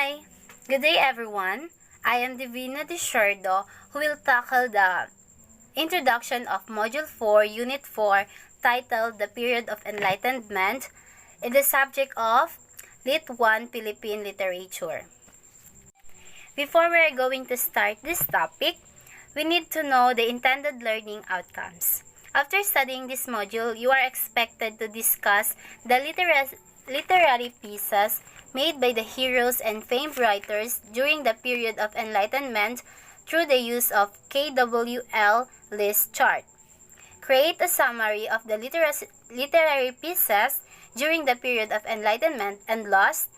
Hi! Good day everyone! I am Divina Deshardo who will tackle the introduction of Module 4, Unit 4 titled The Period of Enlightenment in the subject of Lit 1 Philippine Literature. Before we are going to start this topic, we need to know the intended learning outcomes. After studying this module, you are expected to discuss the literary pieces made by the heroes and famed writers during the period of Enlightenment through the use of KWL list chart. Create a summary of the literary pieces during the period of Enlightenment, and last,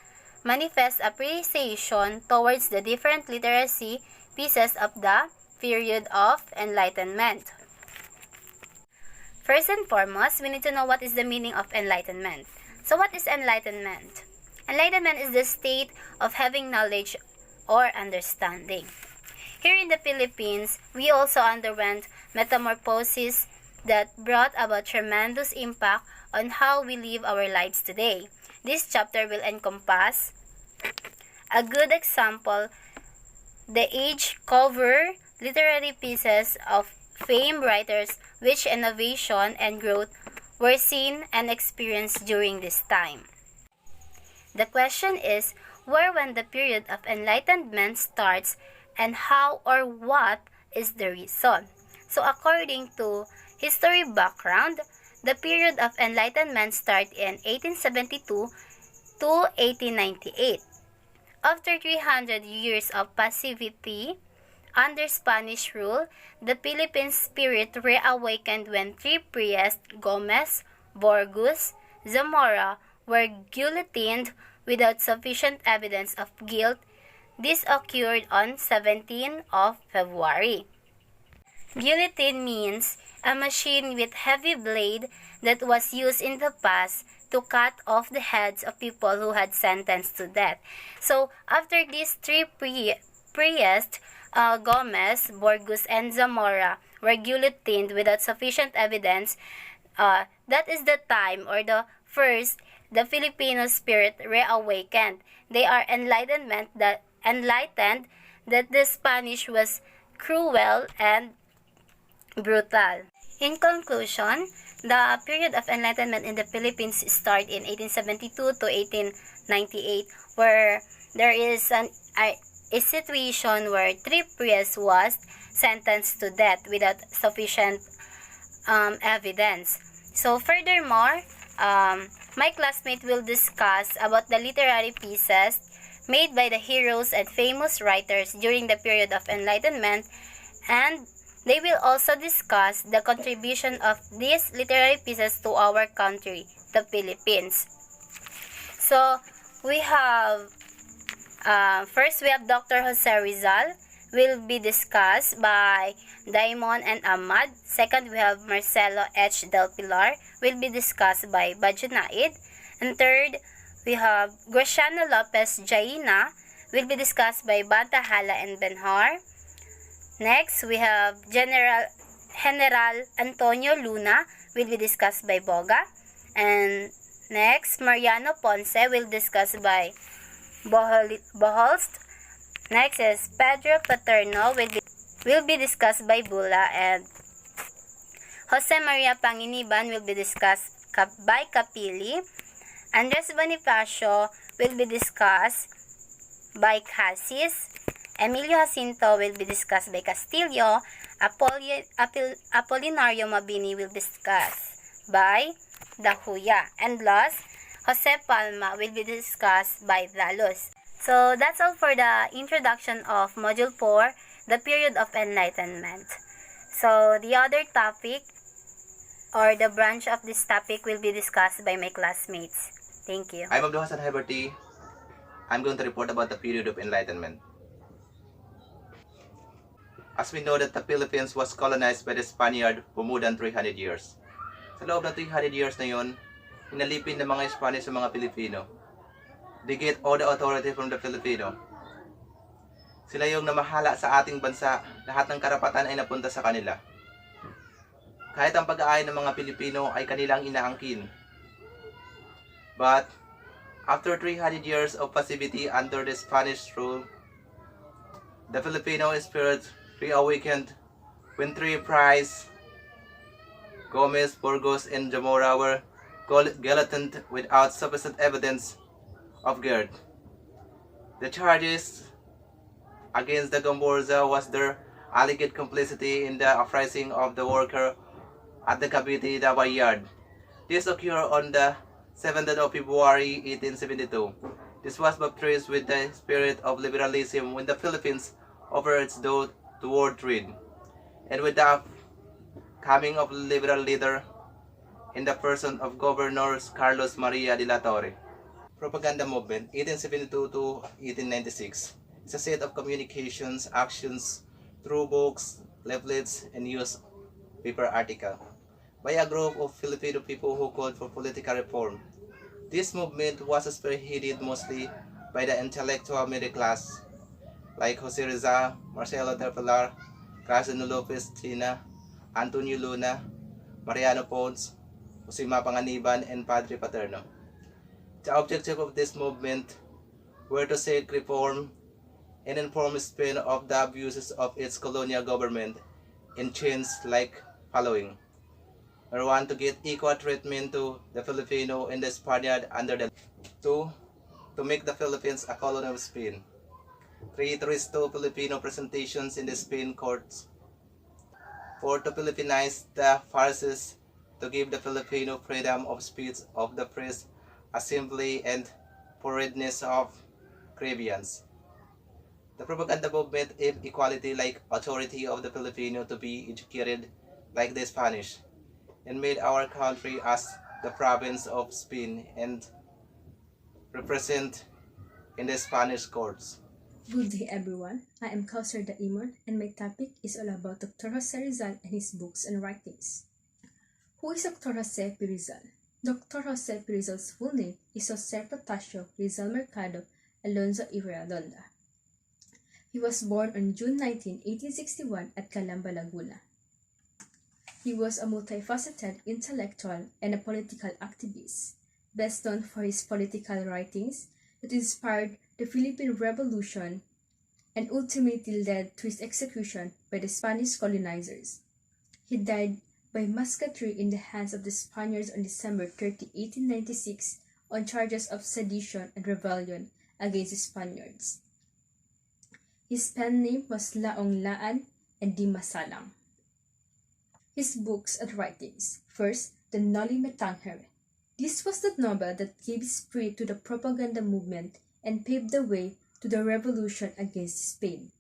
manifest appreciation towards the different literacy pieces of the period of Enlightenment. First and foremost, we need to know what is the meaning of enlightenment. So what is enlightenment? Enlightenment is the state of having knowledge or understanding. Here in the Philippines, we also underwent metamorphosis that brought about tremendous impact on how we live our lives today. This chapter will encompass a good example, the age-cover literary pieces of famed writers which innovation and growth were seen and experienced during this time. The question is, where when the period of enlightenment starts and how or what is the reason? So according to history background, the period of enlightenment started in 1872 to 1898. After 300 years of passivity under Spanish rule, the Philippine spirit reawakened when three priests, Gomez, Borgus, Zamora, were guillotined without sufficient evidence of guilt. This occurred on 17th of February. Guillotine means a machine with heavy blade that was used in the past to cut off the heads of people who had sentenced to death. So after these three priests, Gomez, Borgus, and Zamora were guillotined without sufficient evidence, that is the time or the first the Filipino spirit reawakened. They are enlightened that the Spanish was cruel and brutal. In conclusion, the period of enlightenment in the Philippines started in 1872 to 1898, where there is a situation where three priests was sentenced to death without sufficient evidence. So furthermore, my classmate will discuss about the literary pieces made by the heroes and famous writers during the period of enlightenment, and they will also discuss the contribution of these literary pieces to our country, the Philippines. So we have first, we have Dr. Jose Rizal, will be discussed by Daimon and Ahmad. Second, we have Marcelo H. Del Pilar, will be discussed by Bajunaid. And third, we have Graciano Lopez Jaina, will be discussed by Banta Hala and Benhar. Next, we have General Antonio Luna, will be discussed by Boga. And next, Mariano Ponce, will discuss by Boholst. Next is Pedro Paterno, will be discussed by Bula, and Jose Maria Panginiban will be discussed by Capili. Andres Bonifacio will be discussed by Casis. Emilio Jacinto will be discussed by Castillo. Apolinario Mabini will be discussed by Dahuya. And last, Jose Palma will be discussed by Dalos. So that's all for the introduction of Module 4, the period of enlightenment. So the other topic or the branch of this topic will be discussed by my classmates. Thank you. I'm Abdul Hassan Heberty. I'm going to report about the period of enlightenment. As we know that the Philippines was colonized by the Spaniard for more than 300 years. Sa loob ng 300 years na yun, hinalipin ng mga Spanish sa mga Pilipino. They get all the authority from the Filipino. Sila yung namahala sa ating bansa, lahat ng karapatan ay napunta sa kanila. Kahit ang pag-aayos ng mga Pilipino ay kanilang inaangkin. But After 300 years of passivity under the Spanish rule, the Filipino spirit reawakened when three Price, Gomez, Burgos, and Zamora were guillotined without sufficient evidence of guilt. The charges against the Gamborza was their alleged complicity in the uprising of the worker at the Cavite Davao Yard. This occurred on the 7th of February 1872. This was baptized with the spirit of liberalism when the Philippines offered its door toward trade, and with the coming of liberal leader in the person of Governor Carlos Maria de la Torre. Propaganda Movement, 1872 to 1896, is a set of communications, actions through books, leaflets, and newspaper articles by a group of Filipino people who called for political reform. This movement was spearheaded mostly by the intellectual middle class, like Jose Rizal, Marcelo Terpelar, Casino Lopez China, Antonio Luna, Mariano Ponce, Jose Mapanganiban, and Padre Paterno. The objective of this movement were to seek reform and inform Spain of the abuses of its colonial government in chains like following. Number 1, to get equal treatment to the Filipino and the Spaniard under the 2, to make the Philippines a colony of Spain. 3, to restore Filipino presentations in the Spain courts. 4, to Philippinize the farces, to give the Filipino freedom of speech, of the press, assembly, and forwardness of grievance. The propaganda movement aimed equality like authority of the Filipino to be educated like the Spanish, and made our country as the province of Spain and represent in the Spanish courts. Good day everyone, I am Kausar Daimon and my topic is all about Dr. Jose Rizal and his books and writings. Who is Dr. Jose P. Rizal? Dr. Jose P. Rizal's full name is Jose Protasio Rizal Mercado Alonzo Irredonda. He was born on June 19, 1861 at Calamba, Laguna. He was a multifaceted intellectual and a political activist, best known for his political writings that inspired the Philippine Revolution and ultimately led to his execution by the Spanish colonizers. He died by musketry in the hands of the Spaniards on December 30, 1896 on charges of sedition and rebellion against the Spaniards. His pen name was Laong Laan and Di Masalang. His books and writings. First, the Noli Me Tangere. This was the novel that gave spirit to the propaganda movement and paved the way to the revolution against Spain.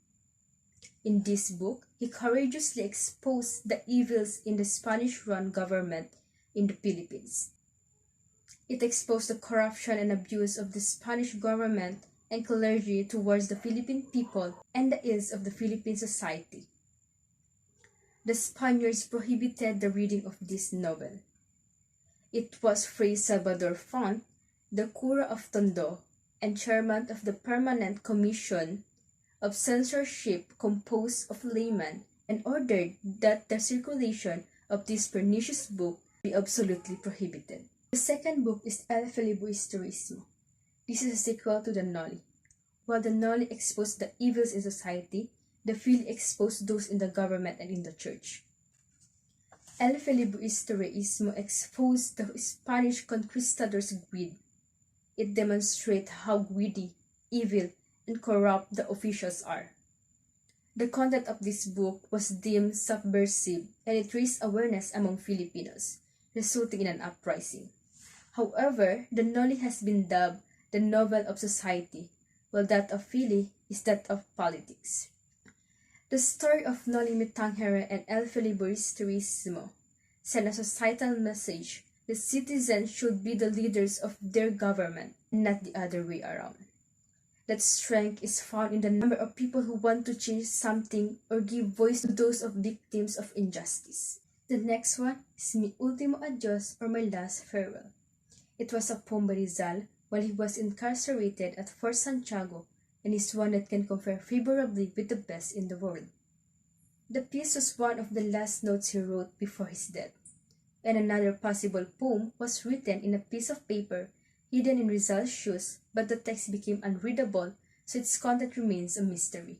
In this book, he courageously exposed the evils in the Spanish-run government in the Philippines. It exposed the corruption and abuse of the Spanish government and clergy towards the Philippine people and the ills of the Philippine society. The Spaniards prohibited the reading of this novel. It was Fray Salvador Font, the cura of Tondo and chairman of the Permanent Commission of Censorship composed of laymen, and ordered that the circulation of this pernicious book be absolutely prohibited. The second book is El Filibusterismo. This is a sequel to the Noli. While the Noli exposed the evils in society, the Fili exposed those in the government and in the church. El Filibusterismo exposed the Spanish conquistadors' greed. It demonstrates how greedy, evil, and corrupt the officials are. The content of this book was deemed subversive and it raised awareness among Filipinos, resulting in an uprising. However, the Noli has been dubbed the novel of society, while that of Fili is that of politics. The story of Noli Me Tangere and El Filibusterismo send a societal message that citizens should be the leaders of their government, not the other way around. That strength is found in the number of people who want to change something or give voice to those of victims of injustice. The next one is Mi Ultimo Adios, or My Last Farewell. It was a poem by Rizal while he was incarcerated at Fort Santiago, and is one that can compare favorably with the best in the world. The piece was one of the last notes he wrote before his death, and another possible poem was written in a piece of paper hidden in Rizal's shoes, but the text became unreadable, so its content remains a mystery.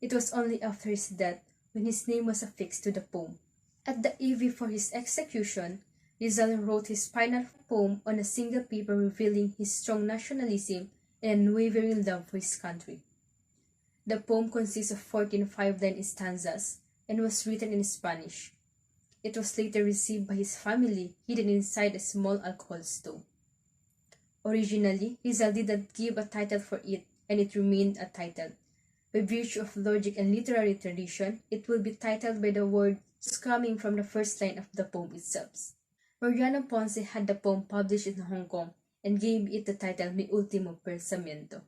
It was only after his death when his name was affixed to the poem. At the eve for his execution, Rizal wrote his final poem on a single paper revealing his strong nationalism and unwavering love for his country. The poem consists of 14 5-line stanzas and was written in Spanish. It was later received by his family hidden inside a small alcohol stove. Originally, Rizal did not give a title for it, and it remained a title. By virtue of logic and literary tradition, it will be titled by the words coming from the first line of the poem itself. Mariano Ponce had the poem published in Hong Kong and gave it the title Mi Ultimo Pensamiento.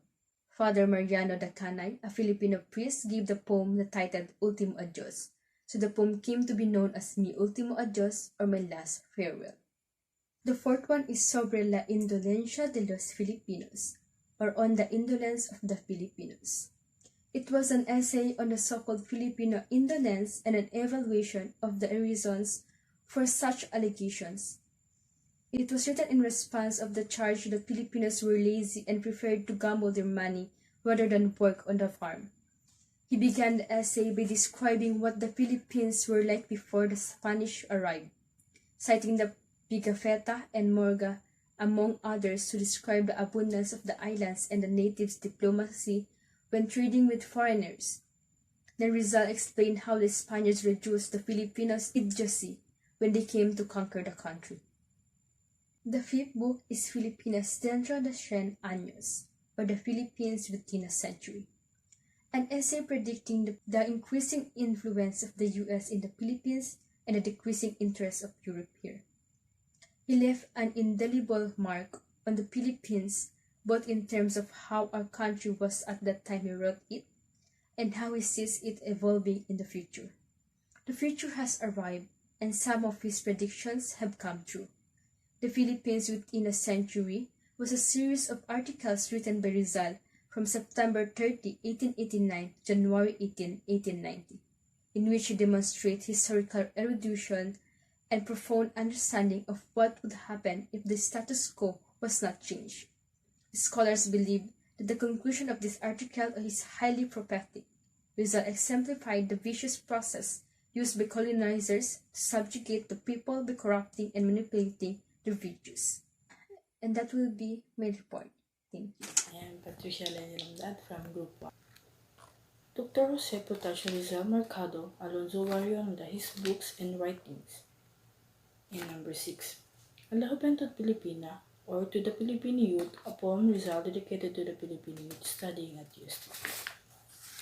Father Mariano da Canay, a Filipino priest, gave the poem the title Ultimo Adios, so the poem came to be known as Mi Ultimo Adios or My Last Farewell. The fourth one is Sobre la Indolencia de los Filipinos, or On the Indolence of the Filipinos. It was an essay on the so-called Filipino indolence and an evaluation of the reasons for such allegations. It was written in response of the charge that Filipinos were lazy and preferred to gamble their money rather than work on the farm. He began the essay by describing what the Philippines were like before the Spanish arrived, citing the Pigafetta and Morga, among others, to describe the abundance of the islands and the natives' diplomacy when trading with foreigners. Then Rizal explained how the Spaniards reduced the Filipinos' idiocy when they came to conquer the country. The fifth book is Filipinas Dentro de 100 Años, or The Philippines Within a Century, an essay predicting the increasing influence of the U.S. in the Philippines and the decreasing interest of Europe here. He left an indelible mark on the Philippines, both in terms of how our country was at that time he wrote it, and how he sees it evolving in the future. The future has arrived, and some of his predictions have come true. The Philippines Within a Century was a series of articles written by Rizal from September 30, 1889 to January 18, 1890, in which he demonstrates historical erudition and profound understanding of what would happen if the status quo was not changed. Scholars believe that the conclusion of this article is highly prophetic. Rizal exemplified the vicious process used by colonizers to subjugate the people by corrupting and manipulating their virtues. And that will be my report. Thank you. I am Patricia Lenilangdad from Group 1. Dr. Jose Potasio Rizal Mercado Alonso Warrior his books and writings. And number 6. A La Juventud Filipina, or To the Filipino Youth, a poem Rizal dedicated to the Filipino youth studying at UST.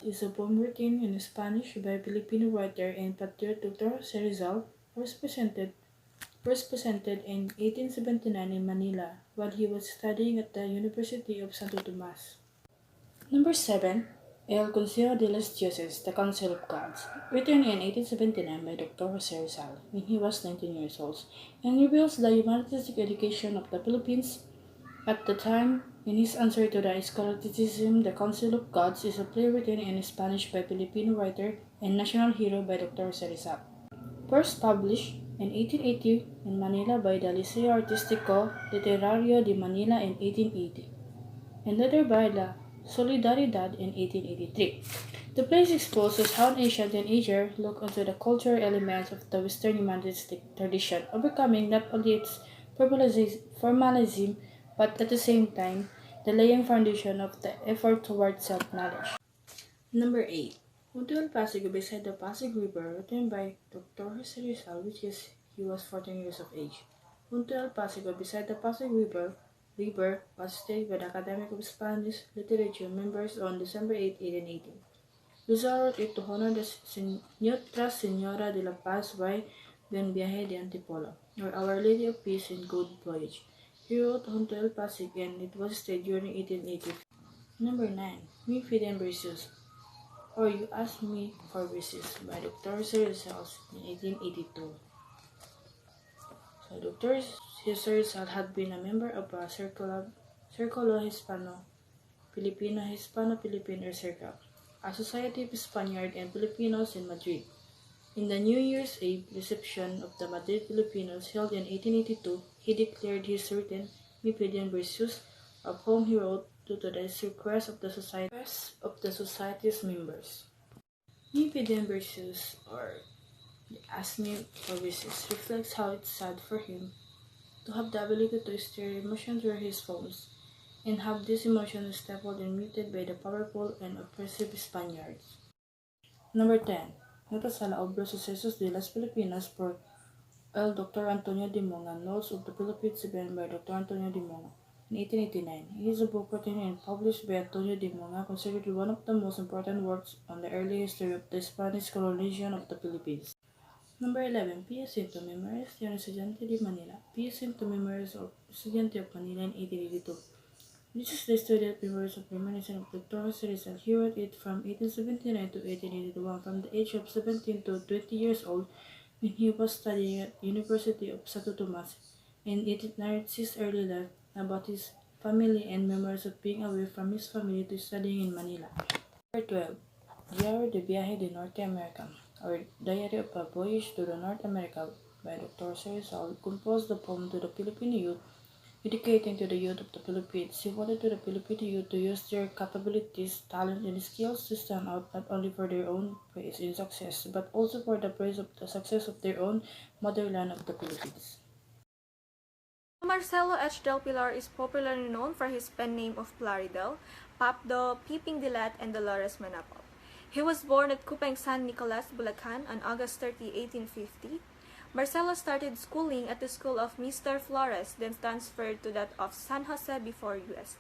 It is a poem written in Spanish by Filipino writer and patriot Dr. Jose Rizal, first presented in 1879 in Manila while he was studying at the University of Santo Tomas. Number 7. El Consejo de los Dioses, The Council of Gods, written in 1879 by Dr. Jose Rizal when he was 19 years old, and reveals the humanistic education of the Philippines at the time. In his answer to the scholasticism, The Council of Gods is a play written in Spanish by Filipino writer and national hero by Dr. Jose Rizal. First published in 1880 in Manila by the Liceo Artístico Literario de Manila in 1880, and later by La Solidaridad in 1883. The play exposes how an ancient teenager looked into the cultural elements of the Western humanistic tradition, overcoming not only its formalism, but at the same time, the laying foundation of the effort toward self-knowledge. Number 8. Junto al Pasig, beside the Pasig River, written by Dr. Jose Rizal, he was 14 years of age. Junto al Pasig, beside the Pasig River was stated by the Academy of Spanish Literature members on December 8, 1818. Rizal wrote it to honor the Nuestra Señora de la Paz by Buen Viaje de Antipolo, or Our Lady of Peace in Good Voyage. He wrote Junto al Pasig, and it was stated during 1880. Number 9. Mi Fidem Versus, or You Ask Me for Verses, by Dr. Jose Rizal in 1882. So Dr. Jose Rizal had been a member of a Círculo Hispano-Filipino Circle, a society of Spaniards and Filipinos in Madrid. In the New Year's Eve reception of the Madrid Filipinos held in 1882, he declared his written Versus, of whom he wrote to the request of the society's members. Versus, or the Ask Me for Wishes, reflects how it's sad for him to have the ability to steer emotions through his poems, and have these emotions stifled and muted by the powerful and oppressive Spaniards. Number 10. Notas a la obra Sucesos de las Filipinas por el Dr. Antonio de Monga, Notes of the Philippines given by Dr. Antonio de Monga in 1889. It is a book written and published by Antonio de Monga, considered one of the most important works on the early history of the Spanish colonization of the Philippines. Number 11. P.S. Memories de un Estudiante de Manila. P.S. Memories of Estudiante of Manila in 1882. This is the studied memories of reminiscence of Dr. Jose Rizal. He wrote it from 1879 to 1881, from the age of 17 to 20 years old, when he was studying at the University of Santo Tomas, and it narrates his early life, about his family, and memories of being away from his family to studying in Manila. Number 12. Diario de Viaje de Norte America, or Diary of a Voyage to the North America by Dr. Jose Rizal, composed the poem to the Filipino youth, dedicating to the youth of the Philippines. He wanted to the Filipino youth to use their capabilities, talent, and skills to stand out not only for their own praise and success, but also for the praise of the success of their own motherland of the Philippines. Marcelo H. Del Pilar is popularly known for his pen name of Plaridel, Papdo, Piping Dilat, and Dolores Manapal. He was born at Cupang San Nicolas, Bulacan on August 30, 1850. Marcelo started schooling at the school of Mr. Flores, then transferred to that of San Jose before U.S.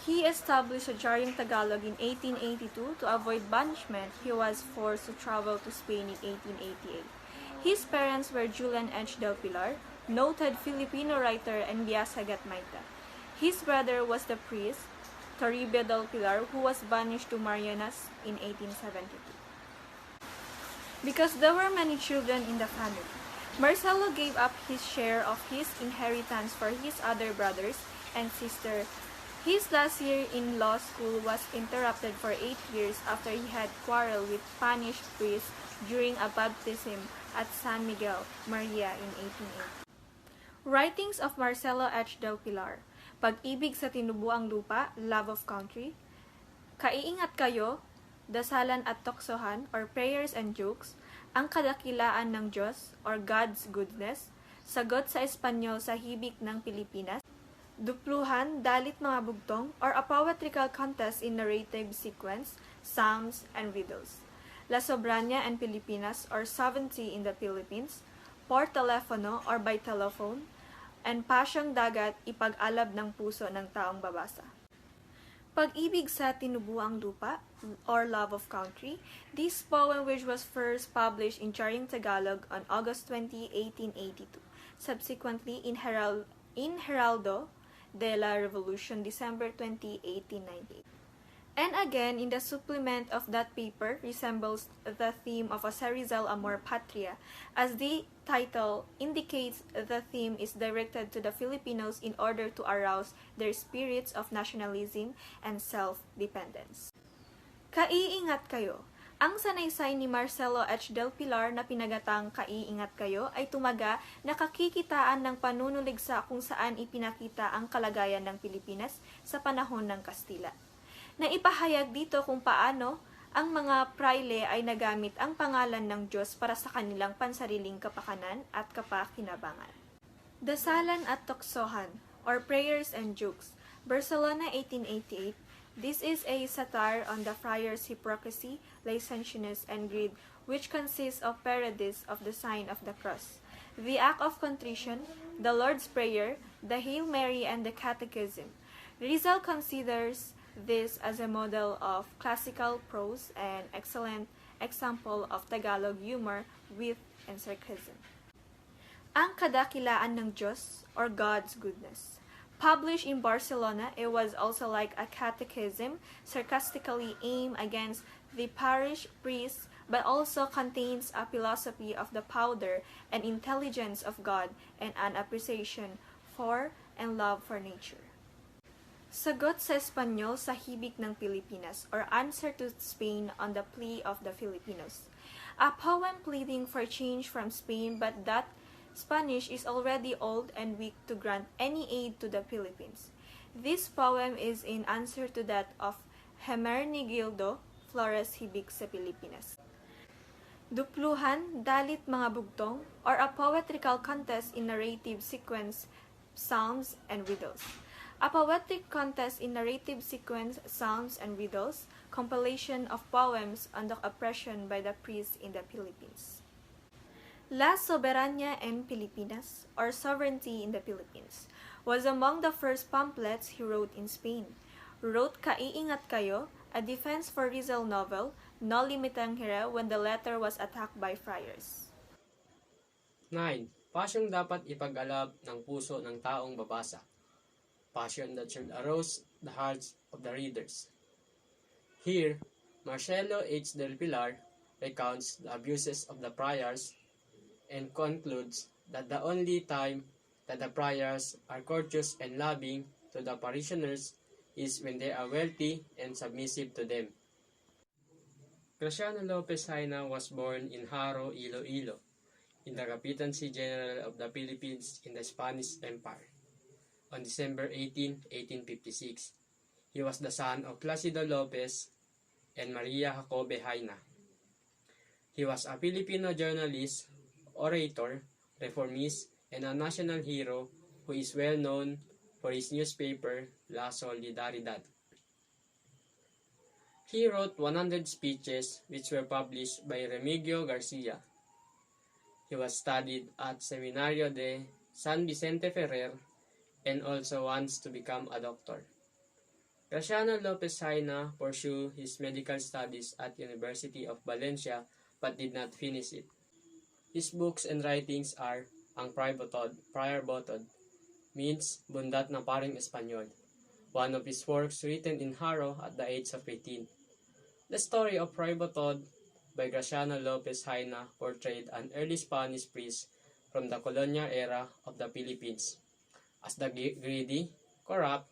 He established a Jarring Tagalog in 1882. To avoid banishment, he was forced to travel to Spain in 1888. His parents were Julian H. Del Pilar, noted Filipino writer, and Bia Sagat Maita. His brother was the priest, Toribio Del Pilar, who was banished to Marianas in 1872. Because there were many children in the family, Marcelo gave up his share of his inheritance for his other brothers and sister. His last year in law school was interrupted for 8 years after he had quarreled with Spanish priests during a baptism at San Miguel, Maria in 1880. Writings of Marcelo H. Del Pilar: Pag-ibig sa tinubuang lupa, Love of Country; Kaiingat Kayo, Dasalan at Toksohan, or Prayers and Jokes; Ang Kadakilaan ng Diyos, or God's Goodness; Sagot sa Espanyol sa Hibik ng Pilipinas; Dupluhan, Dalit Mga Bugtong, or a poetrical contest in narrative sequence, Psalms and Riddles; La Sobrania and Pilipinas, or Sovereignty in the Philippines; Por Telefono, or By Telephone; and Pasyong Dagat, Ipag-alab ng Puso ng Taong Babasa. Pag-ibig sa Tinubuang Lupa, or Love of Country. This poem, which was first published in Jarring Tagalog on August 20, 1882, subsequently in Heraldo de la Revolution, December 20, 1898. And again, in the supplement of that paper, resembles the theme of a Rizal Amor Patria. As the title indicates, the theme is directed to the Filipinos in order to arouse their spirits of nationalism and self-dependence. Kaiingat Kayo. Ang sanaysay ni Marcelo H. Del Pilar na pinagatang Kaiingat Kayo ay tumaga na kakikitaan ng panunuligsa kung saan ipinakita ang kalagayan ng Pilipinas sa panahon ng Kastila. Naipahayag dito kung paano ang mga praile ay nagamit ang pangalan ng Diyos para sa kanilang pansariling kapakanan at kapakinabangan. Dasalan at Toksohan, or Prayers and Jokes, Barcelona, 1888. This is a satire on the friars' hypocrisy, licentiousness, and greed, which consists of parodies of the sign of the cross, the act of contrition, the Lord's Prayer, the Hail Mary, and the Catechism. Rizal considers this as a model of classical prose and excellent example of Tagalog humor, wit, and sarcasm. Ang Kadakilaan ng Diyos, or God's Goodness. Published in Barcelona, it was also like a catechism, sarcastically aimed against the parish priests, but also contains a philosophy of the power and intelligence of God and an appreciation for and love for nature. Sagot sa Espanyol sa Hibik ng Pilipinas, or Answer to Spain on the Plea of the Filipinos. A poem pleading for change from Spain, but that Spanish is already old and weak to grant any aid to the Philippines. This poem is in answer to that of Hermenegildo Flores Hibik sa Pilipinas. Dupluhan, Dalit Mga Bugtong, or a poetrical contest in narrative sequence, psalms, and riddles. A poetic contest in narrative sequence, psalms, and riddles, compilation of poems on the oppression by the priests in the Philippines. La Soberania en Filipinas, or Sovereignty in the Philippines, was among the first pamphlets he wrote in Spain. Wrote Kaiingat Kayo, a defense for Rizal novel, No Limitang Hira, when the letter was attacked by friars. 9. Pasyong dapat ipag-alab ng puso ng taong babasa. Passion that should arouse the hearts of the readers. Here, Marcelo H. del Pilar recounts the abuses of the friars and concludes that the only time that the friars are courteous and loving to the parishioners is when they are wealthy and submissive to them. Graciano Lopez Haina was born in Haro, Iloilo, in the Capitancy General of the Philippines in the Spanish Empire, on December 18, 1856. He was the son of Placido Lopez and Maria Jacobe Haina. He was a Filipino journalist, orator, reformist, and a national hero who is well known for his newspaper, La Solidaridad. He wrote 100 speeches which were published by Remigio Garcia. He was studied at Seminario de San Vicente Ferrer and also wants to become a doctor. Graciano Lopez Haina pursued his medical studies at University of Valencia but did not finish it. His books and writings are Ang Prior Botod, means Bundat na Paring Espanyol, one of his works written in Haro at the age of 18. The story of Fray Botod by Graciano Lopez Haina portrayed an early Spanish priest from the colonial era of the Philippines as the greedy, corrupt,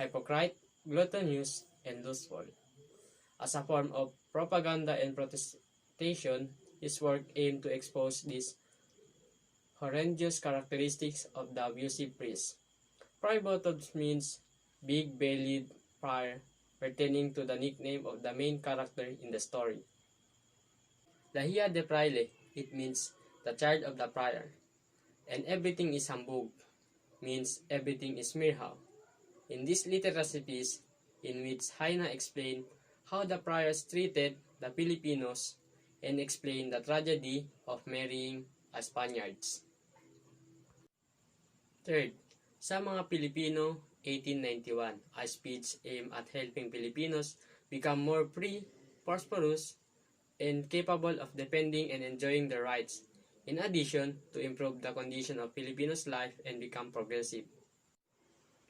hypocrite, gluttonous, and lustful. As a form of propaganda and protestation, his work aimed to expose these horrendous characteristics of the abusive priest. Fray Botod means big-bellied friar, pertaining to the nickname of the main character in the story. La Hija de Fraile, it means the child of the friar. And everything is humbug, means everything is mirhao. In this literacy piece, in which Haina explained how the friars treated the Filipinos and explained the tragedy of marrying a Spaniards. Third, sa mga Pilipino, 1891, a speech aimed at helping Filipinos become more free, prosperous, and capable of defending and enjoying their rights, in addition to improve the condition of Filipinos' life and become progressive.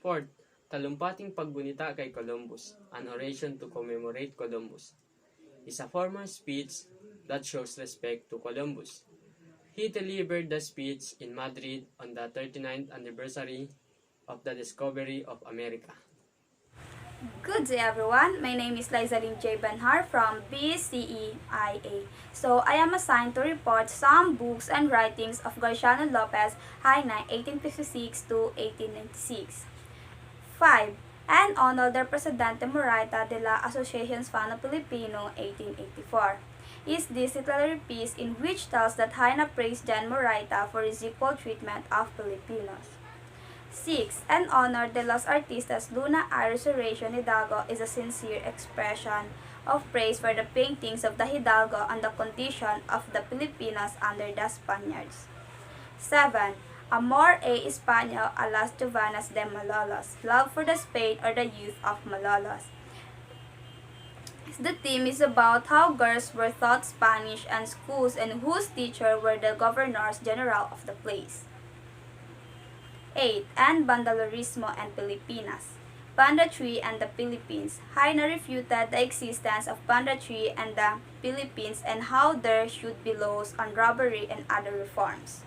Fourth, Talumpating Paggunita kay Columbus, an oration to commemorate Columbus, is a formal speech that shows respect to Columbus. He delivered the speech in Madrid on the 39th anniversary of the discovery of America. Good day everyone, my name is Lizaline J. Banhar from BSCE-1A. So I am assigned to report some books and writings of Graciano Lopez Haina 1856 to 1896. 5. En honor del Presidente Moraita de la Asociación Hispano-Filipino 1884. Is this literary piece in which tells that Haina praised Jan Moraita for his equal treatment of Filipinos. 6. En honor de los artistas Luna y Resurrection Hidalgo is a sincere expression of praise for the paintings of the Hidalgo and the condition of the Filipinos under the Spaniards. 7. Amor a Español a las Jovanas de Malolos, love for the Spain or the youth of Malolos. The theme is about how girls were taught Spanish and schools and whose teachers were the governors general of the place. 8. En Bandalurismo and Filipinas. Banditry and the Philippines. Haina refuted the existence of banditry and the Philippines and how there should be laws on robbery and other reforms.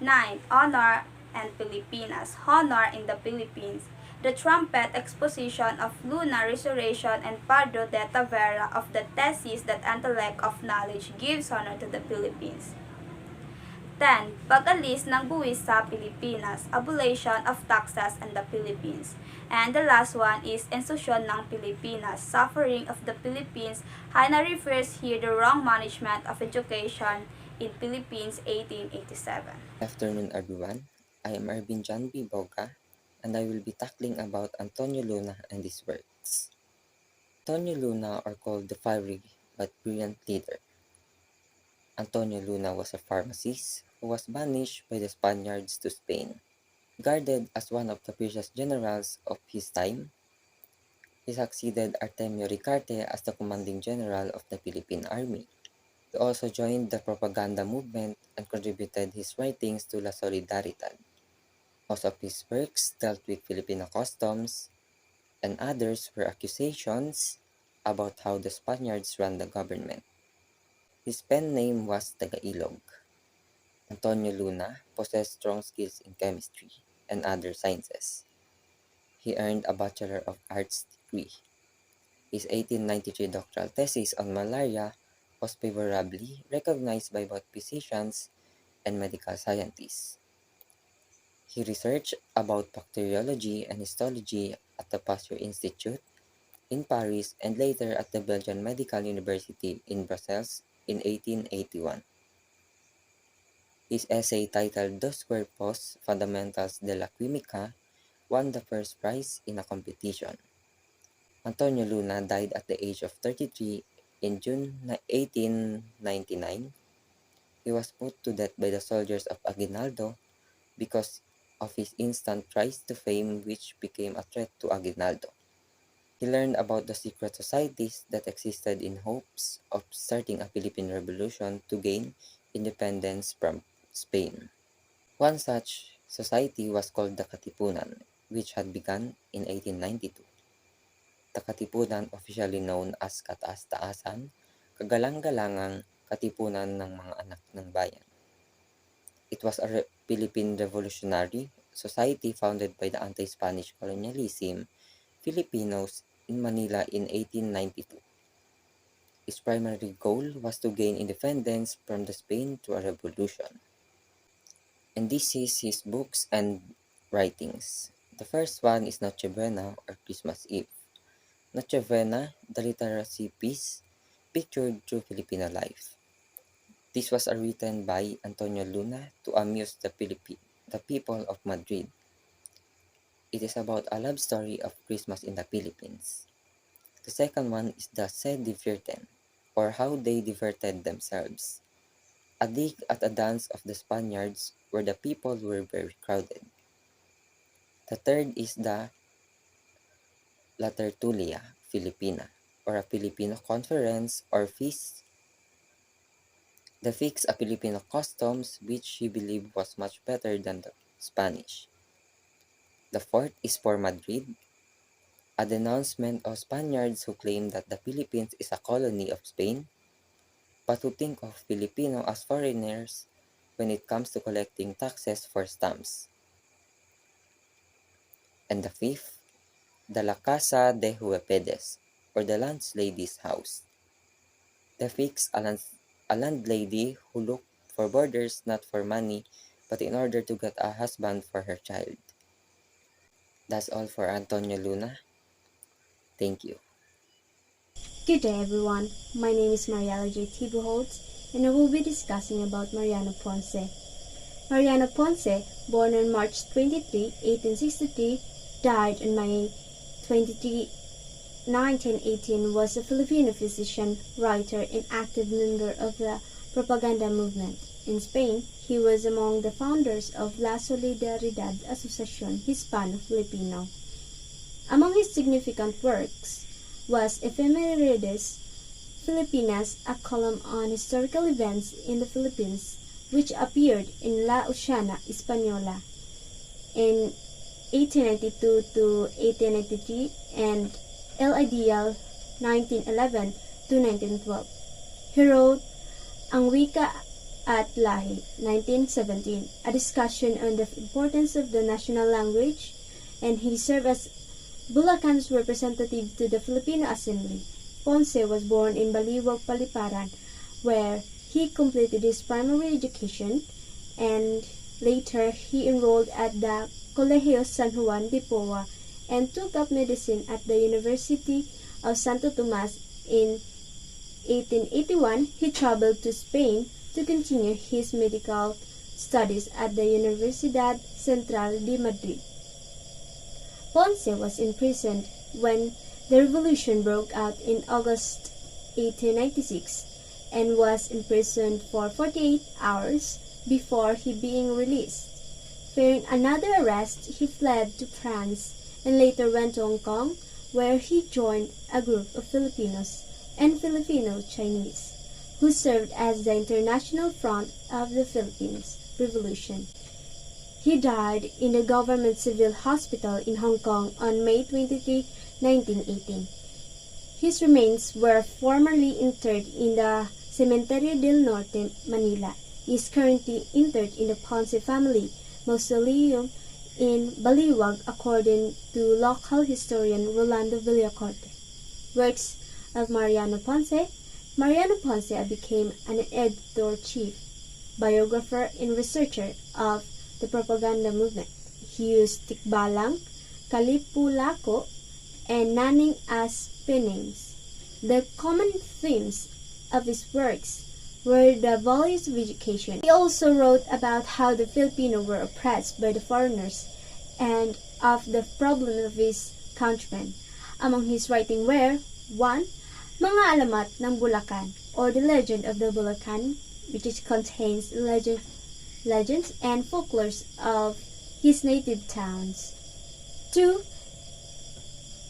9. Honor and Filipinas. Honor in the Philippines. The trumpet exposition of Luna Resurrection and Pardo de Tavera of the thesis that intellect of knowledge gives honor to the Philippines. 10. Pag-alis ng buwis sa Pilipinas, abolition of taxes in the Philippines. And the last one is institusyon ng Pilipinas, suffering of the Philippines. Hannah refers here the wrong management of education in Philippines 1887. Good afternoon, everyone. I am Arvin John B. Boga, and I will be tackling about Antonio Luna and his works. Antonio Luna, or called the fiery but brilliant leader. Antonio Luna was a pharmacist who was banished by the Spaniards to Spain. Regarded as one of the fiercest generals of his time, he succeeded Artemio Ricarte as the commanding general of the Philippine Army. He also joined the propaganda movement and contributed his writings to La Solidaridad. Most of his works dealt with Filipino customs, and others were accusations about how the Spaniards ran the government. His pen name was Tagailog. Antonio Luna possessed strong skills in chemistry and other sciences. He earned a Bachelor of Arts degree. His 1893 doctoral thesis on malaria was favorably recognized by both physicians and medical scientists. He researched about bacteriology and histology at the Pasteur Institute in Paris and later at the Belgian Medical University in Brussels in 1881. His essay titled Dos Cuerpos, Fundamentals de la Química won the first prize in a competition. Antonio Luna died at the age of 33 in June 1899. He was put to death by the soldiers of Aguinaldo because of his instant rise to fame, which became a threat to Aguinaldo. He learned about the secret societies that existed in hopes of starting a Philippine Revolution to gain independence from Spain. One such society was called the Katipunan, which had begun in 1892. The Katipunan, officially known as Kataas-Taasan, kagalang-galangang katipunan ng mga anak ng bayan. It was a Philippine revolutionary society founded by the anti-Spanish colonialism Filipinos in Manila in 1892. Its primary goal was to gain independence from the Spain through a revolution. And this is his books and writings. The first one is Noche Buena, or Christmas Eve. Noche Buena, the literacy piece pictured through Filipino life. This was written by Antonio Luna to amuse the people of Madrid. It is about a love story of Christmas in the Philippines. The second one is the Se Divierten, or How They Diverted Themselves. A dig at a dance of the Spaniards where the people were very crowded. The third is the La Tertulia Filipina, or a Filipino conference or feast. The fix a Filipino customs which he believed was much better than the Spanish. The fourth is for Madrid, a denouncement of Spaniards who claim that the Philippines is a colony of Spain, but who think of Filipino as foreigners when it comes to collecting taxes for stamps. And the fifth, the La Casa de Huepedes, or the landlady's house. The fix a landlady who looked for boarders not for money, but in order to get a husband for her child. That's all for Antonio Luna. Thank you. Good day everyone, my name is Mariela J. Tibuholtz and I will be discussing about Mariano Ponce. Mariano Ponce, born on March 23, 1863, died on May 23, 1918, was a Filipino physician, writer, and active member of the propaganda movement. In Spain, he was among the founders of La Solidaridad Asociación Hispano-Filipino. Among his significant works was Ephemeridades Filipinas, a column on historical events in the Philippines, which appeared in La Oceana Española in 1892 to 1893 and El Ideal 1911 to 1912. He wrote Ang Wika at Lahi 1917, a discussion on the importance of the national language, and he served as Bulacan's representative to the Filipino Assembly. Ponce was born in Baliwag, Paliparan, where he completed his primary education and later he enrolled at the Colegio San Juan de Poa and took up medicine at the University of Santo Tomas. In 1881, he traveled to Spain to continue his medical studies at the Universidad Central de Madrid. Ponce was imprisoned when the revolution broke out in August 1896 and was imprisoned for 48 hours before he being released. Fearing another arrest, he fled to France and later went to Hong Kong, where he joined a group of Filipinos and Filipino Chinese who served as the International Front of the Philippines Revolution. He died in the government civil hospital in Hong Kong on May 23, 1918. His remains were formerly interred in the Cementerio del Norte, Manila. He is currently interred in the Ponce family mausoleum in Baliwag according to local historian Rolando Villacorte. Works of Mariano Ponce. Mariano Ponce became an editor-chief, biographer and researcher of the propaganda movement. He used Tikbalang, Kalipulako, and Naning as pen names. The common themes of his works were the values of education. He also wrote about how the Filipino were oppressed by the foreigners and of the problem of his countrymen. Among his writing were 1. Mga Alamat ng Bulacan, or the Legend of the Bulacan, which contains legends and folklores of his native towns. 2.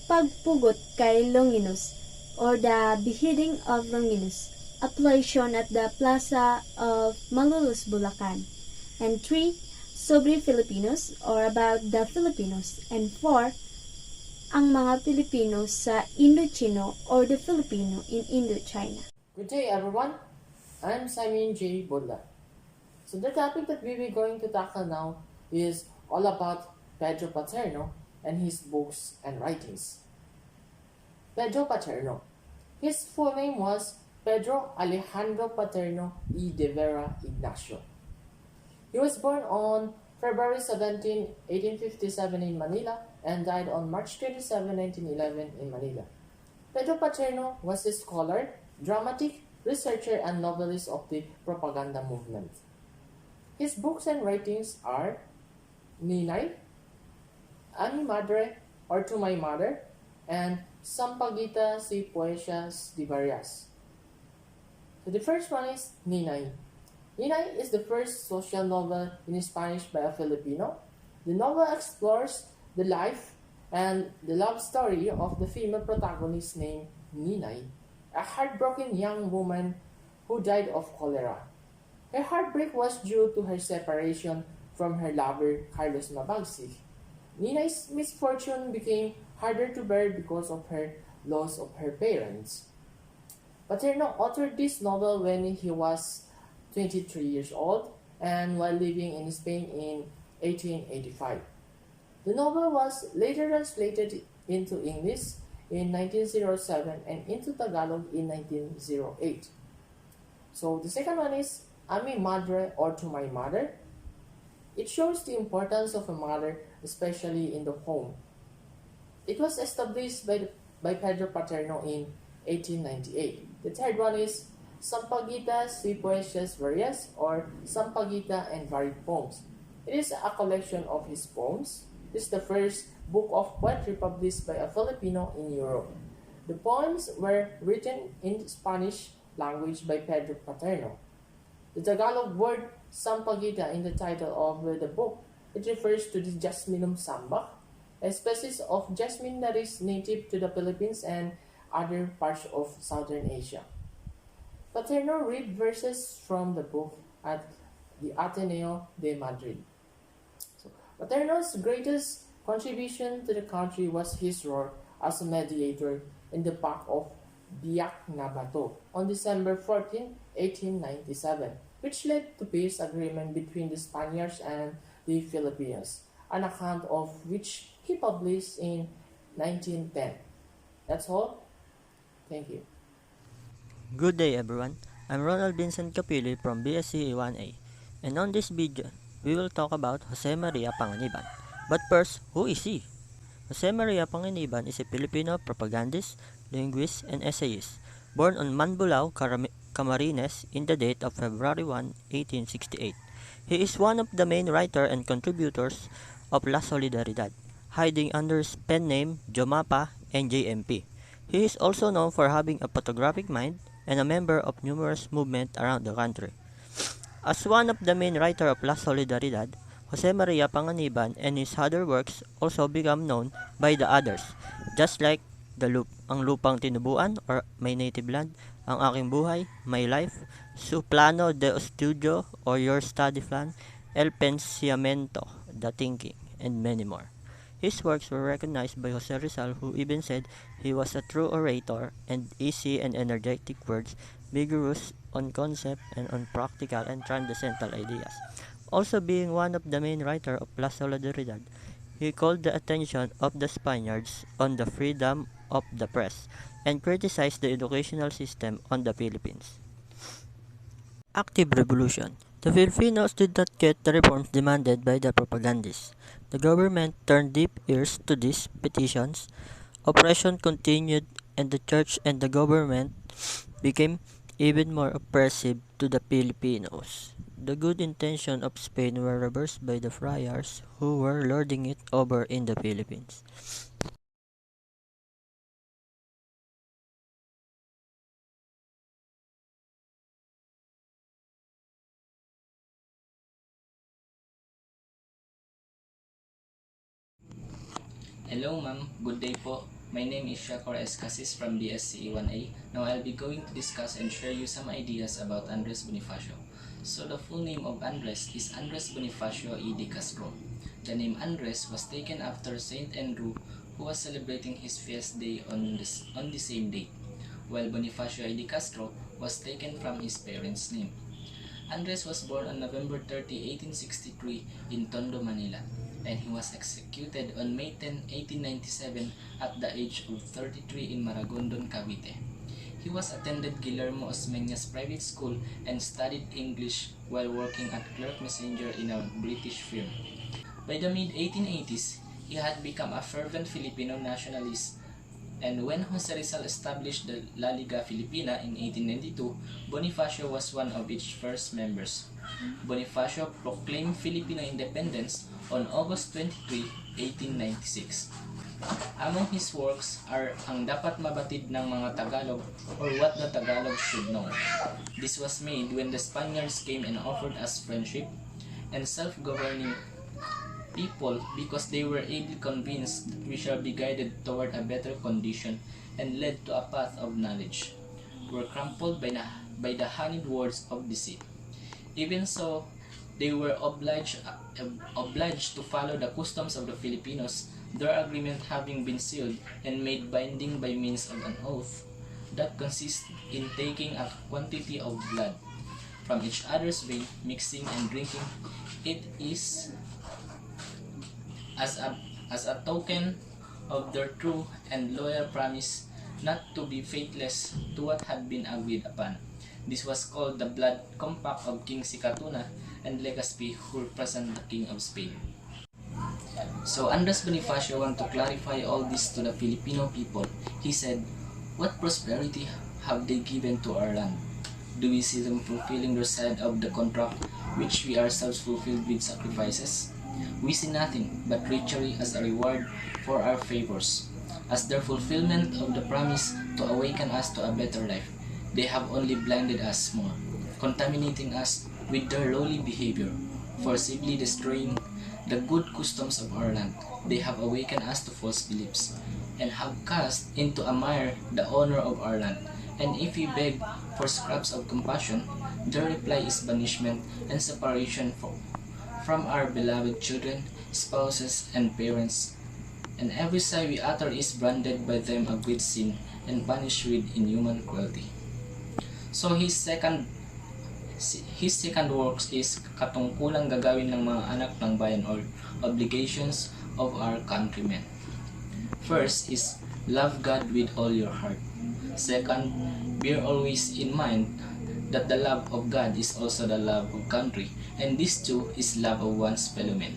Pagpugot kay Longinus, or the Beheading of Longinus, a play shown at the Plaza of Malolos, Bulacan. And 3. Sobre Filipinos, or about the Filipinos. And 4. Ang mga Pilipino sa Indochino, or the Filipino in Indochina. Good day everyone, I'm Simon J. Bodla. So the topic that we will going to tackle now is all about Pedro Paterno and his books and writings. Pedro Paterno. His full name was Pedro Alejandro Paterno y de Vera Ignacio. He was born on February 17, 1857 in Manila and died on March 27, 1911 in Manila. Pedro Paterno was a scholar, dramatic, researcher, and novelist of the propaganda movement. His books and writings are Ninay, A Mi Madre, or To My Mother, and Sampaguita y Poesías Varias. So the first one is Ninay. Ninay is the first social novel in Spanish by a Filipino. The novel explores the life and the love story of the female protagonist named Ninay, a heartbroken young woman who died of cholera. Her heartbreak was due to her separation from her lover, Carlos Mabagsik. Ninay's misfortune became harder to bear because of her loss of her parents. Paterno authored this novel when he was 23 years old and while living in Spain in 1885. The novel was later translated into English in 1907 and into Tagalog in 1908. So the second one is A Mi Madre, or To My Mother. It shows the importance of a mother, especially in the home. It was established by Pedro Paterno in 1898. The third one is Sampaguita y Poesías Varias, or Sampaguita and Varied Poems. It is a collection of his poems. This is the first book of poetry published by a Filipino in Europe. The poems were written in Spanish language by Pedro Paterno. The Tagalog word Sampaguita in the title of the book, it refers to the Jasminum sambac, a species of jasmine that is native to the Philippines and other parts of Southern Asia. Paterno read verses from the book at the Ateneo de Madrid. So, Paterno's greatest contribution to the country was his role as a mediator in the Pact of Biak na Bato on December 14, 1897, which led to peace agreement between the Spaniards and the Filipinos, an account of which he published in 1910. That's all. Thank you. Good day everyone. I'm Ronald Vincent Capili from BSCE-1A. And on this video, we will talk about Jose Maria Panganiban. But first, who is he? Jose Maria Panganiban is a Filipino propagandist, linguist, and essayist, born on Manbulao, Camarines in the date of February 1, 1868. He is one of the main writers and contributors of La Solidaridad, hiding under his pen name Jomapa and JMP. He is also known for having a photographic mind and a member of numerous movements around the country. As one of the main writers of La Solidaridad, Jose Maria Panganiban and his other works also become known by the others, just like Ang Lupang Tinubuan or My Native Land, Ang Aking Buhay, My Life, Su Plano de Estudio or Your Study Plan, El Pensamiento, The Thinking, and many more. His works were recognized by Jose Rizal, who even said he was a true orator and easy and energetic words, vigorous on concept and on practical and transcendental ideas. Also being one of the main writers of La Solidaridad, he called the attention of the Spaniards on the freedom of the press and criticized the educational system on the Philippines. Active revolution. The Filipinos did not get the reforms demanded by the propagandists. The government turned deaf ears to these petitions. Oppression continued, and the church and the government became even more oppressive to the Filipinos. The good intentions of Spain were reversed by the friars who were lording it over in the Philippines. Hello ma'am, good day po. My name is Shakor Escasis from BSCE-1A. Now I'll be going to discuss and share you some ideas about Andres Bonifacio. So the full name of Andres is Andres Bonifacio E. de Castro. The name Andres was taken after Saint Andrew, who was celebrating his feast day on the same date, while Bonifacio E. de Castro was taken from his parents' name. Andres was born on November 30, 1863 in Tondo, Manila, and he was executed on May 10, 1897 at the age of 33 in Maragondon, Cavite. He was attended Guillermo Osmeña's private school and studied English while working at clerk messenger in a British firm. By the mid-1880s, he had become a fervent Filipino nationalist, and when Jose Rizal established the La Liga Filipina in 1892, Bonifacio was one of its first members. Bonifacio proclaimed Filipino independence on August 23, 1896. Among his works are Ang Dapat Mabatid ng Mga Tagalog or What the Tagalog Should Know. This was made when the Spaniards came and offered us friendship and self-governing people because they were ably convinced that we shall be guided toward a better condition and led to a path of knowledge, were crumpled by the honeyed words of deceit. Even so, they were obliged to follow the customs of the Filipinos, their agreement having been sealed and made binding by means of an oath that consists in taking a quantity of blood from each other's vein, mixing and drinking it is as a token of their true and loyal promise not to be faithless to what had been agreed upon. This was called the Blood Compact of King Sikatuna and Legazpi, who represent the King of Spain. So Andres Bonifacio wanted to clarify all this to the Filipino people. He said, "What prosperity have they given to our land? Do we see them fulfilling their side of the contract, which we ourselves fulfilled with sacrifices? We see nothing but treachery as a reward for our favors. As their fulfillment of the promise to awaken us to a better life, they have only blinded us more, contaminating us with their lowly behavior, forcibly destroying the good customs of our land. They have awakened us to false beliefs, and have cast into a mire the honor of our land. And if we beg for scraps of compassion, their reply is banishment and separation from our beloved children, spouses, and parents. And every sigh we utter is branded by them a great sin and punished with inhuman cruelty." So his second works is katungkulang gagawin ng mga anak ng bayan or obligations of our countrymen. First is love God with all your heart. Second, bear always in mind that the love of God is also the love of country, and this too is love of one's fellow men.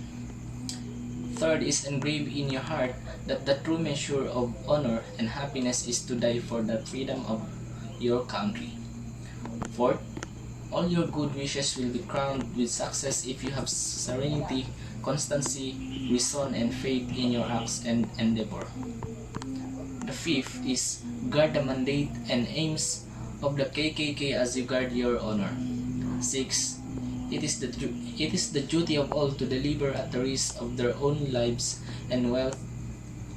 Third is engraved in your heart that the true measure of honor and happiness is to die for the freedom of your country. Fourth, all your good wishes will be crowned with success if you have serenity, constancy, reason, and faith in your acts and endeavor. The fifth is guard the mandate and aims of the KKK as you guard your honor. Six, it is the duty of all to deliver at the risk of their own lives and wealth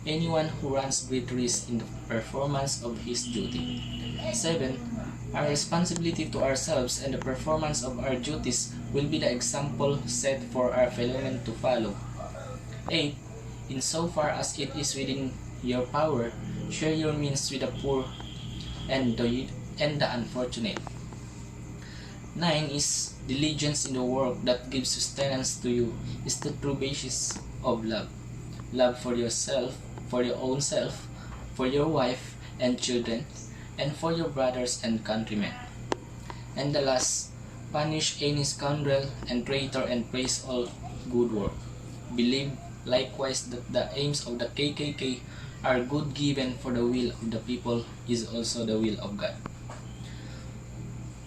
anyone who runs great risk in the performance of his duty. 7. Our responsibility to ourselves and the performance of our duties will be the example set for our fellow men to follow. 8. Insofar as it is within your power, share your means with the poor and the unfortunate. 9 is diligence in the work that gives sustenance to you is the true basis of love. Love for yourself, for your own self, for your wife and children, and for your brothers and countrymen. And the last, punish any scoundrel and traitor and praise all good work. Believe likewise that the aims of the KKK are good given for the will of the people is also the will of God.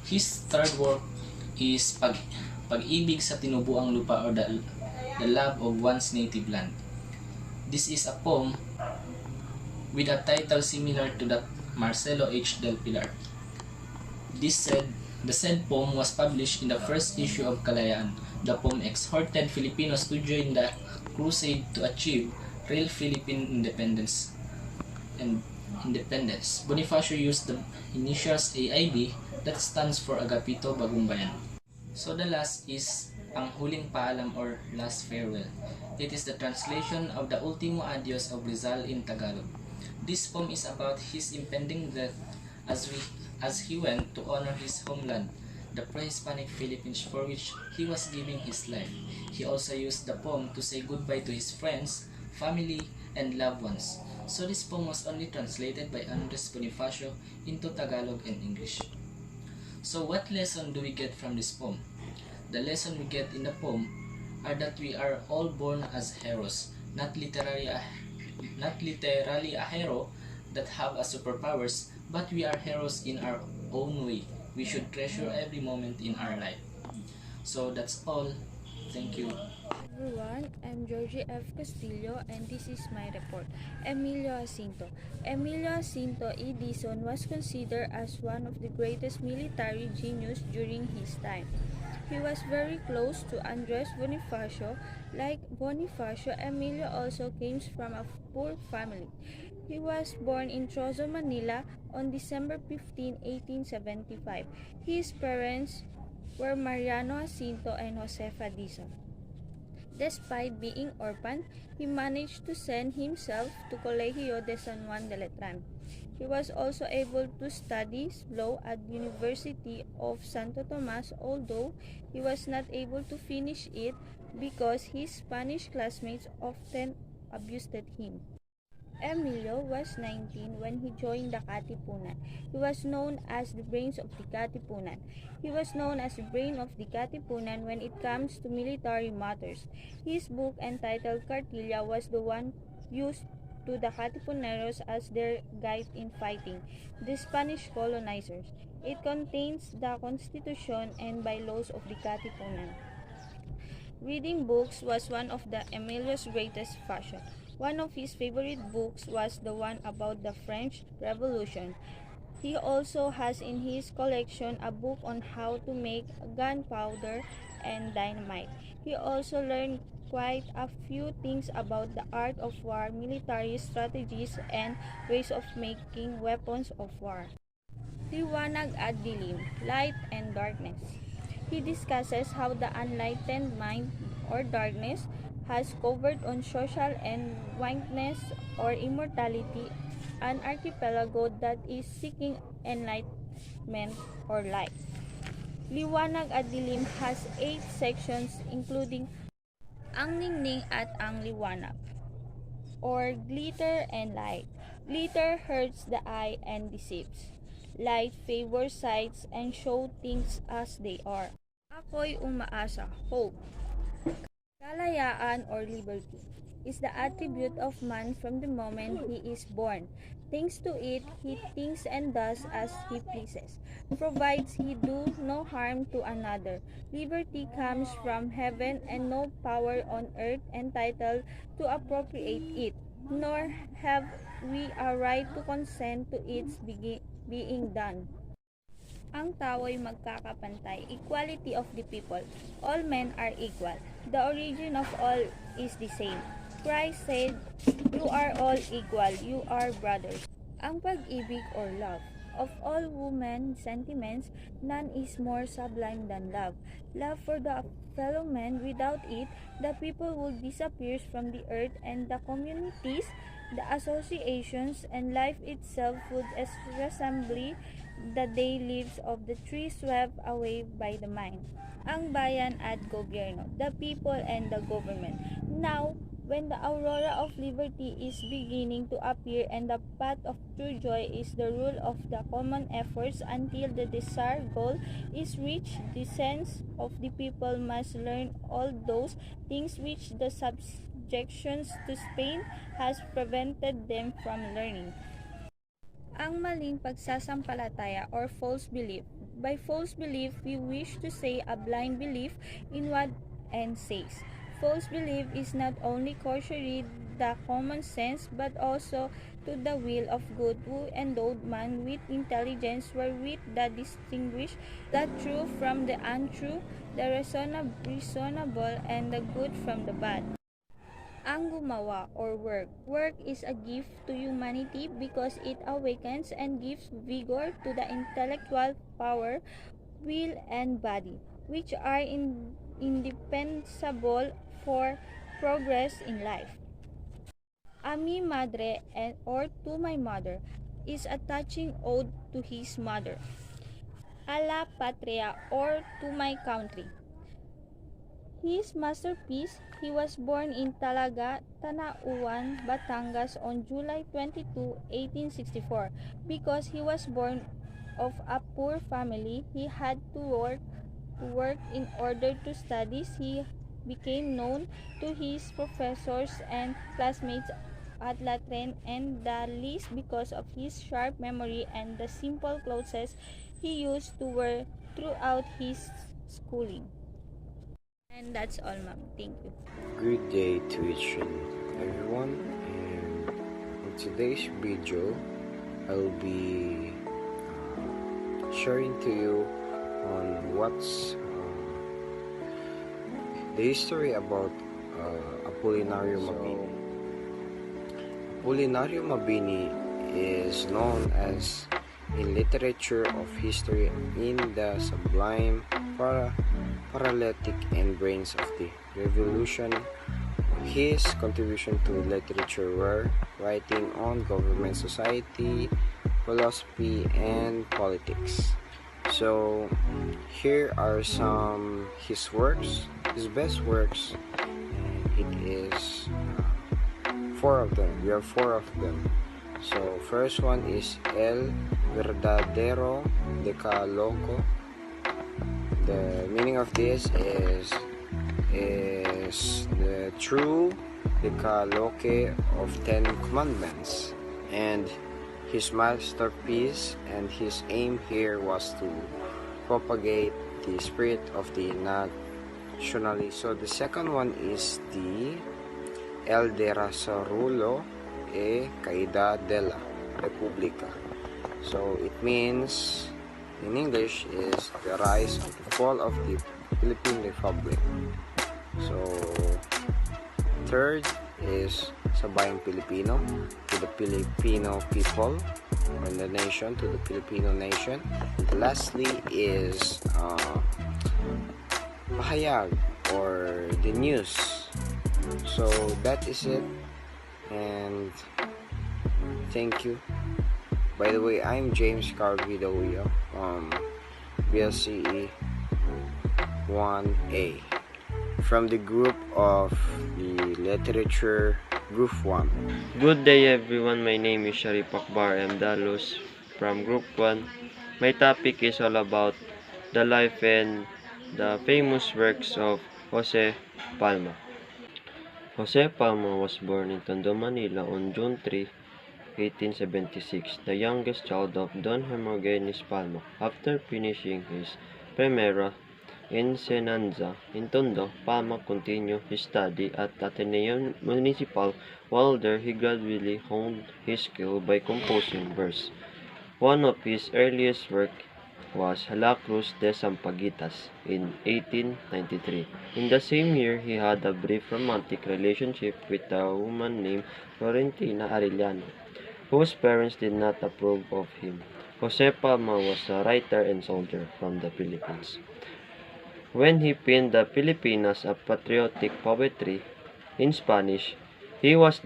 His third work is pag-ibig sa tinubuang lupa or the love of one's native land. This is a poem with a title similar to that Marcelo H. Del Pilar. The said poem was published in the first issue of Kalayaan. The poem exhorted Filipinos to join the crusade to achieve real Philippine independence. Bonifacio used the initials AIB that stands for Agapito Bagumbayan. So the last is Ang Huling Paalam or Last Farewell. It is the translation of the Ultimo Adios of Rizal in Tagalog. This poem is about his impending death as he went to honor his homeland, the pre-Hispanic Philippines, for which he was giving his life. He also used the poem to say goodbye to his friends, family, and loved ones. So this poem was only translated by Andres Bonifacio into Tagalog and English. So what lesson do we get from this poem? The lesson we get in the poem are that we are all born as heroes, not literally a hero that have a superpowers, but we are heroes in our own way. We should treasure every moment in our life. So that's all. Thank you. Everyone, I'm Georgie F. Castillo and this is my report. Emilio Jacinto. Emilio Jacinto Edison was considered as one of the greatest military genius during his time. He was very close to Andres Bonifacio. Like Bonifacio, Emilio also came from a poor family. He was born in Trozo, Manila on December 15, 1875. His parents were Mariano Jacinto and Josefa Dizon. Despite being orphaned, he managed to send himself to Colegio de San Juan de Letran. He was also able to study law at the University of Santo Tomas, although he was not able to finish it because his Spanish classmates often abused him. Emilio was 19 when he joined the Katipunan. He was known as the brains of the Katipunan. He was known as the brain of the Katipunan when it comes to military matters. His book entitled Cartilla was the one used to the Katipuneros as their guide in fighting the Spanish colonizers. It contains the constitution and bylaws of the Katipunan. Reading books was one of the Emilio's greatest passion. One of his favorite books was the one about the French Revolution. He also has in his collection a book on how to make gunpowder and dynamite. He also learned quite a few things about the art of war, military strategies, and ways of making weapons of war. Liwanag at dilim, light and darkness. He discusses how the enlightened mind or darkness has covered on social and whiteness or immortality, an archipelago that is seeking enlightenment or light. Liwanag at dilim has 8 sections including ang ningning at ang liwanag, or glitter and light. Glitter hurts the eye and deceives. light, favor sights, and show things as they are. Ako'y umaasa, hope. Kalayaan or liberty is the attribute of man from the moment he is born. Thanks to it, he thinks and does as he pleases, provides he do no harm to another. Liberty comes from heaven, and no power on earth entitled to appropriate it, nor have we a right to consent to its being done. Ang tao ay magkakapantay, equality of the people. All men are equal. The origin of all is the same. Christ said, "You are all equal, you are brothers." Ang pag-ibig or love. Of all human sentiments, none is more sublime than love. Love for the fellow man, without it, the people would disappear from the earth, and the communities, the associations, and life itself would resemble the day leaves of the tree swept away by the mind. Ang bayan at gobyerno, the people and the government. Now, when the aurora of liberty is beginning to appear and the path of true joy is the rule of the common efforts until the desired goal is reached, the sense of the people must learn all those things which the subjections to Spain has prevented them from learning. Ang maling pagsasampalataya or false belief. By false belief, we wish to say a blind belief in what and says. False belief is not only contrary the common sense, but also to the will of God, who endowed man with intelligence wherewith to distinguish the true from the untrue, the reasonable and the good from the bad. Ang gumawa or work. Work is a gift to humanity because it awakens and gives vigor to the intellectual power, will, and body, which are indispensable for progress in life. A mi madre or to my mother is a touching ode to his mother. A la patria or to my country. His masterpiece, he was born in Talaga, Tanauan, Batangas on July 22, 1864. Because he was born of a poor family, he had to work in order to study. He became known to his professors and classmates at Latren and the least because of his sharp memory and the simple clothes he used to wear throughout his schooling. And that's all, ma'am. Thank you. Good day to each and everyone, and in today's video I'll be sharing to you on what's the history about Apolinario Mabini. Apolinario Mabini is known as in literature of history in the sublime paralytic and brains of the revolution. His contribution to literature were writing on government, society, philosophy, and politics. So here are some his works, his best works, and it is four of them. We have four of them. So first one is El Verdadero Decalogo. The meaning of this is the true Decalogue of 10 Commandments, and his masterpiece and his aim here was to propagate the spirit of the nationalism. So the second one is the El Desarrollo e Caída de la República. So it means in English is the rise and fall of the Philippine Republic. So third is sa Bayang Pilipino, to the Filipino people, or the nation, to the Filipino nation. And lastly is pahayag, or the news. So that is it, and thank you. By the way, I'm James Carvidoia from BSCE-1A from the group of the literature group 1. Good day everyone, my name is Sharif Akbar M. Dalos from Group 1. My topic is all about the life and the famous works of Jose Palma. Jose Palma was born in Tondo, Manila on June 3, 1876, the youngest child of Don Hermogenes Palma. After finishing his primera enseñanza in Tondo, Palma continued his study at Ateneo Municipal. While there, he gradually honed his skill by composing verse. One of his earliest works was La Cruz de Sampaguitas in 1893. In the same year, he had a brief romantic relationship with a woman named Florentina Arellano, whose parents did not approve of him. Jose Palma was a writer and soldier from the Philippines. When he penned the Filipinas, a patriotic poetry in Spanish, he was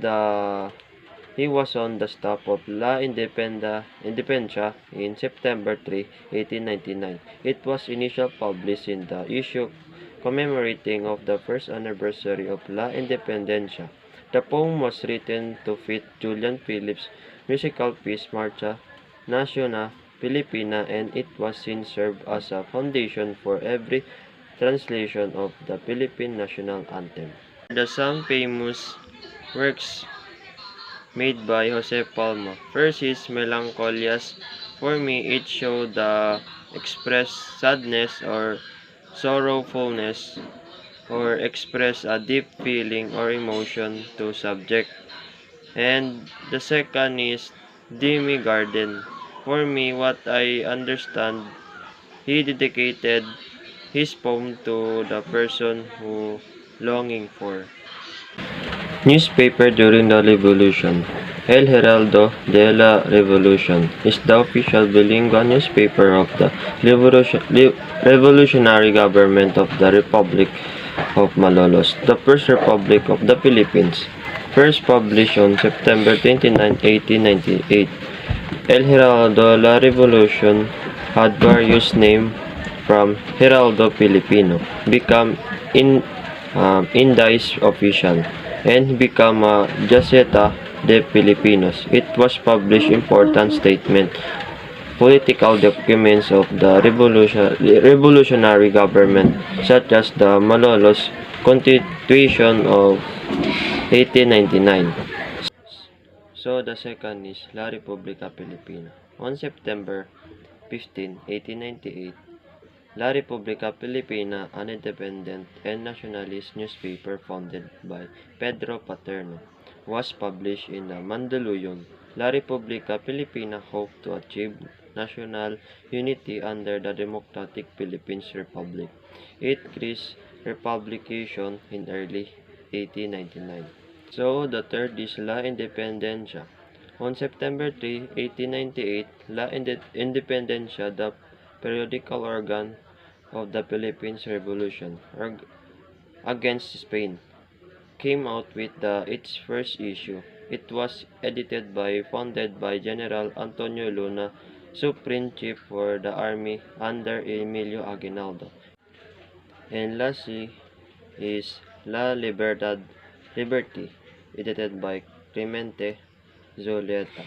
on the staff of Independencia in September 3, 1899. It was initially published in the issue commemorating of the first anniversary of La Independencia. The poem was written to fit Julian Phillips' musical piece Marcha Nacional Filipina, and it was since served as a foundation for every translation of the Philippine national anthem. Some famous works made by Jose Palma. First is Melancholias. For me, it showed the express sadness or sorrowfulness or express a deep feeling or emotion to subject. And the second is Demi Garden. For me, what I understand, he dedicated his poem to the person who longing for. Newspaper during the Revolution. El Heraldo de la Revolution is the official bilingual newspaper of the revolutionary government of the Republic of Malolos, the first republic of the Philippines. First published on September 29, 1898. El Heraldo de la Revolution had various names from Heraldo Filipino, become Indies Official, and become a Gaceta de Filipinos. It was published important statement, political documents of the revolutionary government, such as the Malolos Constitution of 1899. So the second is La Repubblica Filipina. On September 15, 1898, La Repubblica Filipina, an independent and nationalist newspaper founded by Pedro Paterno, was published in the Mandaluyong. La Repubblica Filipina hoped to achieve national unity under the Democratic Philippines Republic. It increased republication in early 1899. So the third is La Independencia. On September 3, 1898, La Independencia, the periodical organ of the Philippines Revolution against Spain, came out with its first issue. It was edited by founded by General Antonio Luna, Supreme Chief for the Army under Emilio Aguinaldo. And lastly is La Libertad, Liberty, edited by Clemente Zoleta.